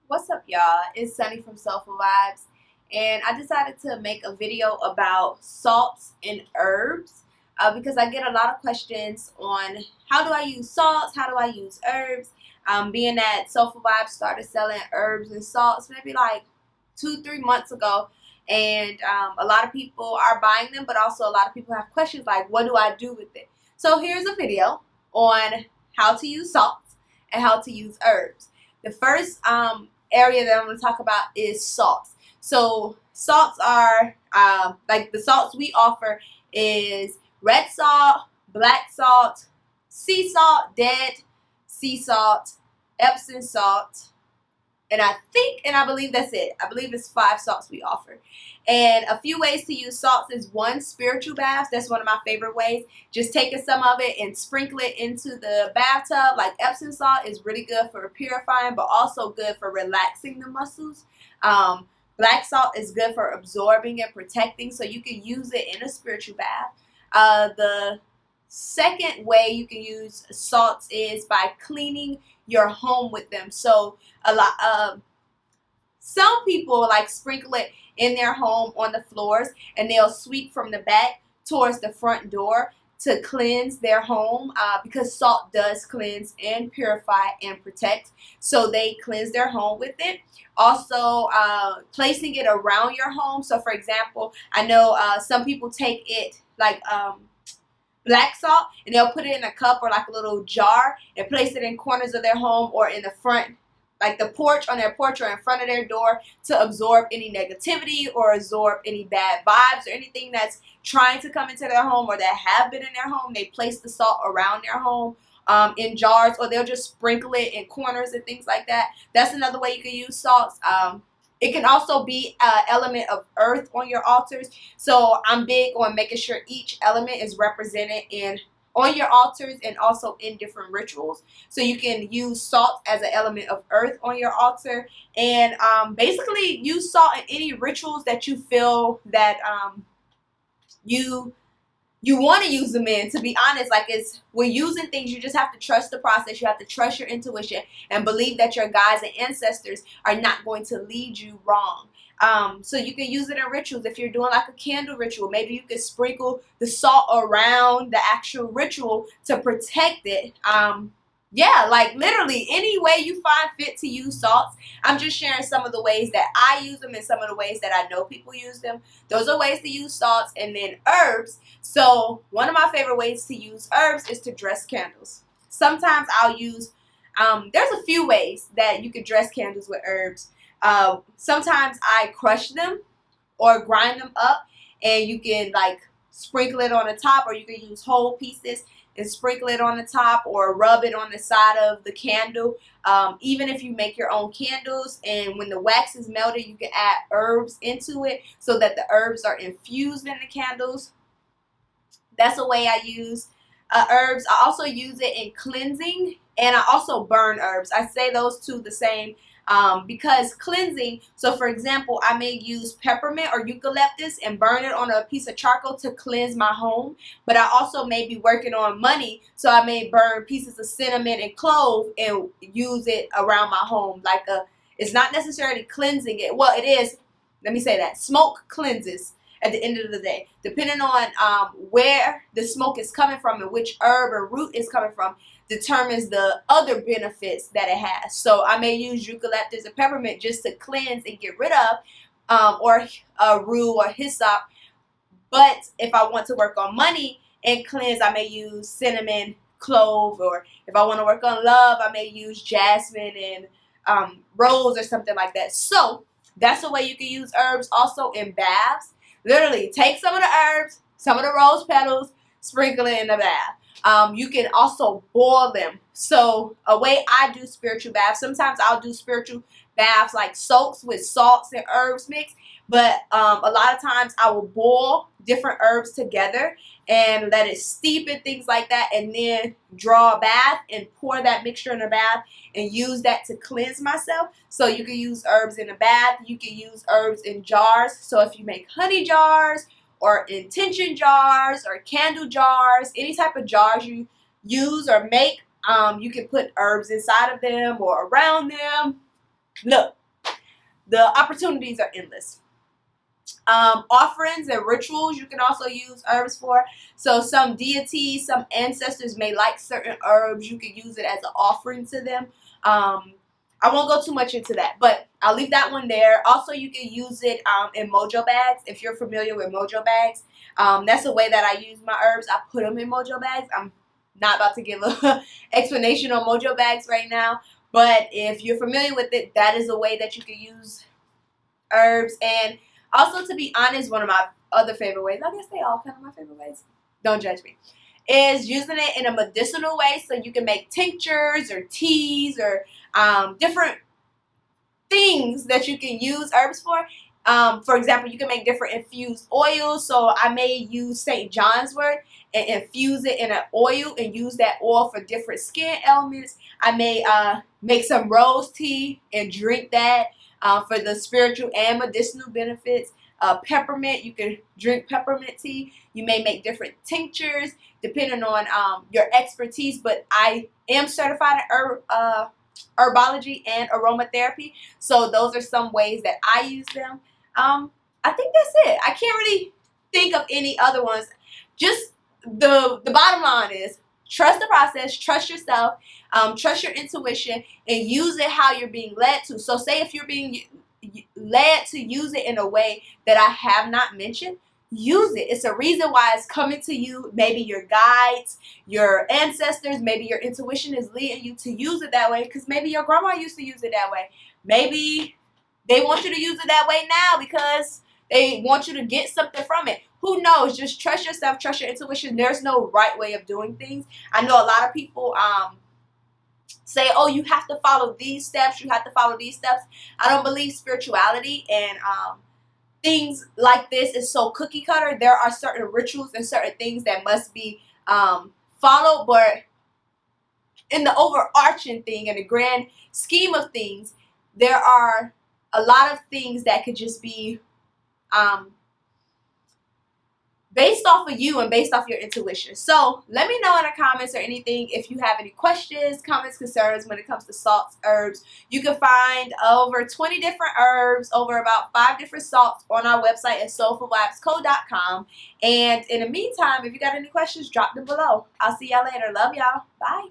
What's up, y'all? It's Sunny from Soulful Vibes, and I decided to make a video about salts and herbs because I get a lot of questions on how do I use salts, how do I use herbs. Being that Soulful Vibes started selling herbs and salts maybe like 2-3 months ago, and a lot of people are buying them, but also a lot of people have questions like, what do I do with it? So here's a video on how to use salts and how to use herbs. The first area that I'm going to talk about is salts. So salts are like the salts we offer is red salt, black salt, sea salt, dead sea salt, Epsom salt, and I believe that's it. I believe it's 5 salts we offer. And a few ways to use salts is one, spiritual baths. That's one of my favorite ways. Just taking some of it and sprinkle it into the bathtub. Like Epsom salt is really good for purifying, but also good for relaxing the muscles. Black salt is good for absorbing and protecting, so you can use it in a spiritual bath. The second way you can use salts is by cleaning your home with them. So some people like sprinkle it in their home on the floors, and they'll sweep from the back towards the front door to cleanse their home because salt does cleanse and purify and protect. So they cleanse their home with it. Also, placing it around your home. So for example, I know some people take it like black salt, and they'll put it in a cup or like a little jar and place it in corners of their home or in the front, like the porch, on their porch or in front of their door, to absorb any negativity or absorb any bad vibes or anything that's trying to come into their home or that have been in their home. They place the salt around their home in jars, or they'll just sprinkle it in corners and things like that. That's another way you can use salts. It can also be an element of earth on your altars. So I'm big on making sure each element is represented on your altars and also in different rituals. So you can use salt as an element of earth on your altar, and basically use salt in any rituals that you feel that you want to use them in. To be honest, like, we're using things, you just have to trust the process. You have to trust your intuition and believe that your guides and ancestors are not going to lead you wrong. So you can use it in rituals. If you're doing like a candle ritual, maybe you could sprinkle the salt around the actual ritual to protect it. Yeah, like literally any way you find fit to use salts. I'm just sharing some of the ways that I use them and some of the ways that I know people use them. Those are ways to use salts. And then herbs. So one of my favorite ways to use herbs is to dress candles. Sometimes I'll use, there's a few ways that you could dress candles with herbs. Sometimes I crush them or grind them up, and you can like sprinkle it on the top, or you can use whole pieces and sprinkle it on the top or rub it on the side of the candle. Even if you make your own candles, and when the wax is melted, you can add herbs into it so that the herbs are infused in the candles. That's a way I use herbs. I also use it in cleansing, and I also burn herbs. I say those two the same. Because cleansing, so for example, I may use peppermint or eucalyptus and burn it on a piece of charcoal to cleanse my home, but I also may be working on money, so I may burn pieces of cinnamon and clove and use it around my home. Like it's not necessarily cleansing it. Well, it is. Let me say that. Smoke cleanses at the end of the day. Depending on where the smoke is coming from and which herb or root is coming from, determines the other benefits that it has. So I may use eucalyptus and peppermint just to cleanse and get rid of, or rue or hyssop. But if I want to work on money and cleanse, I may use cinnamon, clove, or if I want to work on love, I may use jasmine and rose or something like that. So that's the way you can use herbs. Also in baths, literally take some of the herbs, some of the rose petals, sprinkle it in the bath. You can also boil them. So a way I do spiritual baths, sometimes I'll do spiritual baths like soaks with salts and herbs mixed, but a lot of times I will boil different herbs together and let it steep and things like that, and then draw a bath and pour that mixture in a bath and use that to cleanse myself. So you can use herbs in a bath. You can use herbs in jars. So if you make honey jars or intention jars or candle jars, any type of jars you use or make, you can put herbs inside of them or around them. Look, the opportunities are endless. Offerings and rituals you can also use herbs for. So some deities, some ancestors may like certain herbs. You can use it as an offering to them. I won't go too much into that, but I'll leave that one there. Also, you can use it in mojo bags. If you're familiar with mojo bags, that's the way that I use my herbs. I put them in mojo bags. I'm not about to give an explanation on mojo bags right now, but if you're familiar with it, that is a way that you can use herbs. And also, to be honest, one of my other favorite ways, I guess they all kind of my favorite ways, don't judge me, is using it in a medicinal way. So you can make tinctures or teas or different things that you can use herbs for. For example, you can make different infused oils. So I may use St. John's wort and infuse it in an oil and use that oil for different skin ailments. I may make some rose tea and drink that for the spiritual and medicinal benefits. Peppermint, you can drink peppermint tea. You may make different tinctures depending on your expertise, but I am certified in herbology and aromatherapy, so those are some ways that I use them. I think that's it. I can't really think of any other ones. Just the bottom line is trust the process, trust yourself, trust your intuition, and use it how you're being led to. So say if you're being led to use it in a way that I have not mentioned, use it. It's a reason why it's coming to you. Maybe your guides, your ancestors, maybe your intuition is leading you to use it that way because maybe your grandma used to use it that way. Maybe they want you to use it that way now because they want you to get something from it. Who knows? Just trust yourself, trust your intuition. There's no right way of doing things. I know a lot of people say, oh, you have to follow these steps, you have to follow these steps. I don't believe spirituality and things like this is so cookie cutter. There are certain rituals and certain things that must be followed, but in the overarching thing and the grand scheme of things, there are a lot of things that could just be based off of you and based off your intuition. So let me know in the comments or anything if you have any questions, comments, concerns when it comes to salts, herbs. You can find over 20 different herbs, over about 5 different salts on our website at soulfulvibesco.com. And in the meantime, if you got any questions, drop them below. I'll see y'all later. Love y'all. Bye.